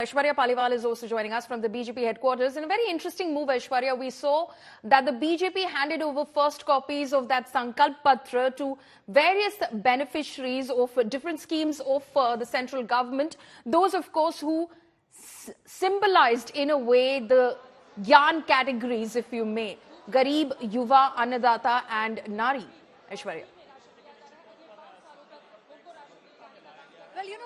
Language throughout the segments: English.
Aishwarya Paliwal is also joining us from the BJP headquarters. In a very interesting move, Aishwarya, we saw that the BJP handed over first copies of that Sankalp Patra to various beneficiaries of different schemes of the central government. Those, of course, who symbolized in a way the GYAN categories, if you may. Gareeb, Yuva, Annadaata and Nari. Aishwarya.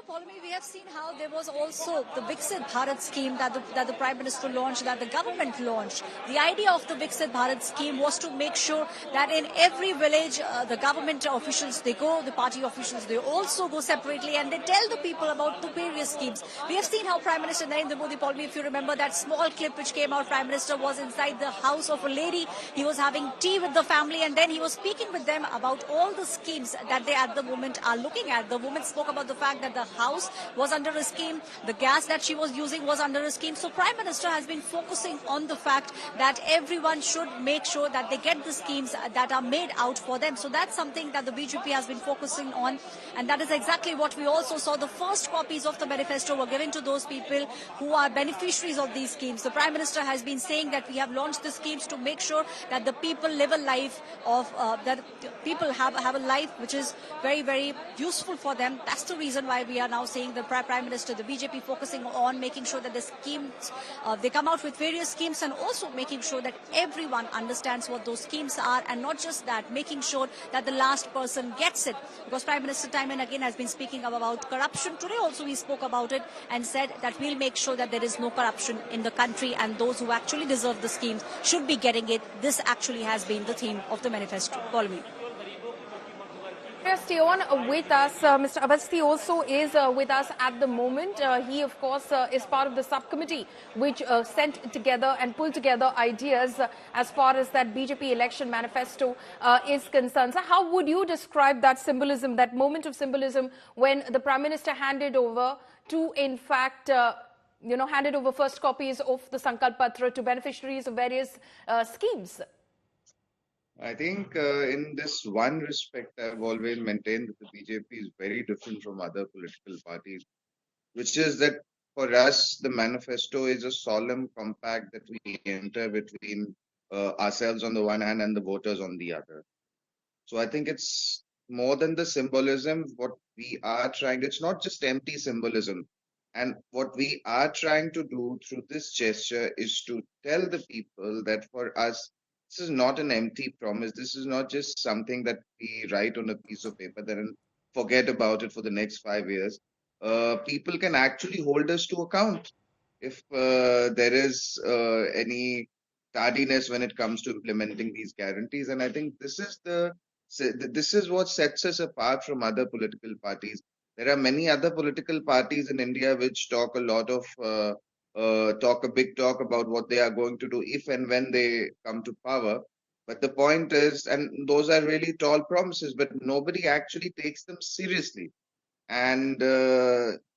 Well, Paulami, we have seen how there was also the Vixit Bharat scheme that the Prime Minister launched, that the government launched. The idea of the Vixit Bharat scheme was to make sure that in every village, the government officials, they go, the party officials, they also go separately and they tell the people about the various schemes. We have seen how Prime Minister Narendra Modi, Paulami, if you remember that small clip which came out, Prime Minister was inside the house of a lady. He was having tea with the family and then he was speaking with them about all the schemes that they at the moment are looking at. The woman spoke about the fact that the house was under a scheme, the gas that she was using was under a scheme. So Prime Minister has been focusing on the fact that everyone should make sure that they get the schemes that are made out for them. So that's something that the BJP has been focusing on, and that is exactly what we also saw. The first copies of the manifesto were given to those people who are beneficiaries of these schemes. The Prime Minister has been saying that we have launched the schemes to make sure that the people live a life of, that people have a life which is very, very useful for them. That's the reason why we are now saying the Prime Minister, the BJP focusing on making sure that the schemes, they come out with various schemes and also making sure that everyone understands what those schemes are, and not just that, making sure that the last person gets it. Because Prime Minister time and again has been speaking about corruption. Today also he spoke about it and said that we'll make sure that there is no corruption in the country and those who actually deserve the schemes should be getting it. This actually has been the theme of the manifesto. Call me. Stay on with us. Mr. Awasthi also is with us at the moment. He, of course, is part of the subcommittee which sent together and pulled together ideas as far as that BJP election manifesto is concerned. So how would you describe that symbolism, that moment of symbolism when the Prime Minister handed over to, in fact, handed over first copies of the Sankalp Patra to beneficiaries of various schemes? I think in this one respect, I've always maintained that the BJP is very different from other political parties, which is that for us, the manifesto is a solemn compact that we enter between ourselves on the one hand and the voters on the other. So I think it's more than the symbolism. What we are trying, it's not just empty symbolism. And what we are trying to do through this gesture is to tell the people that for us, this is not an empty promise. This is not just something that we write on a piece of paper then forget about it for the next 5 years. People can actually hold us to account if there is any tardiness when it comes to implementing these guarantees. And I think this is what sets us apart from other political parties. There are many other political parties in India which talk a lot of talk a big talk about what they are going to do if and when they come to power. But the point is, and those are really tall promises, but nobody actually takes them seriously. And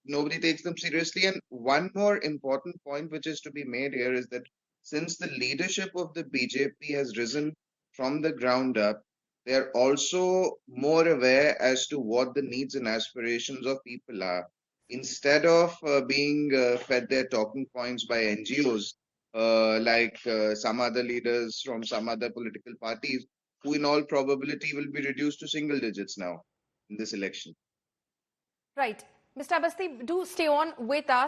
nobody takes them seriously. And one more important point which is to be made here is that since the leadership of the BJP has risen from the ground up, they are also more aware as to what the needs and aspirations of people are. Instead of being fed their talking points by NGOs, like some other leaders from some other political parties, who in all probability will be reduced to single digits now in this election. Right. Mr. Awasthi, do stay on with us.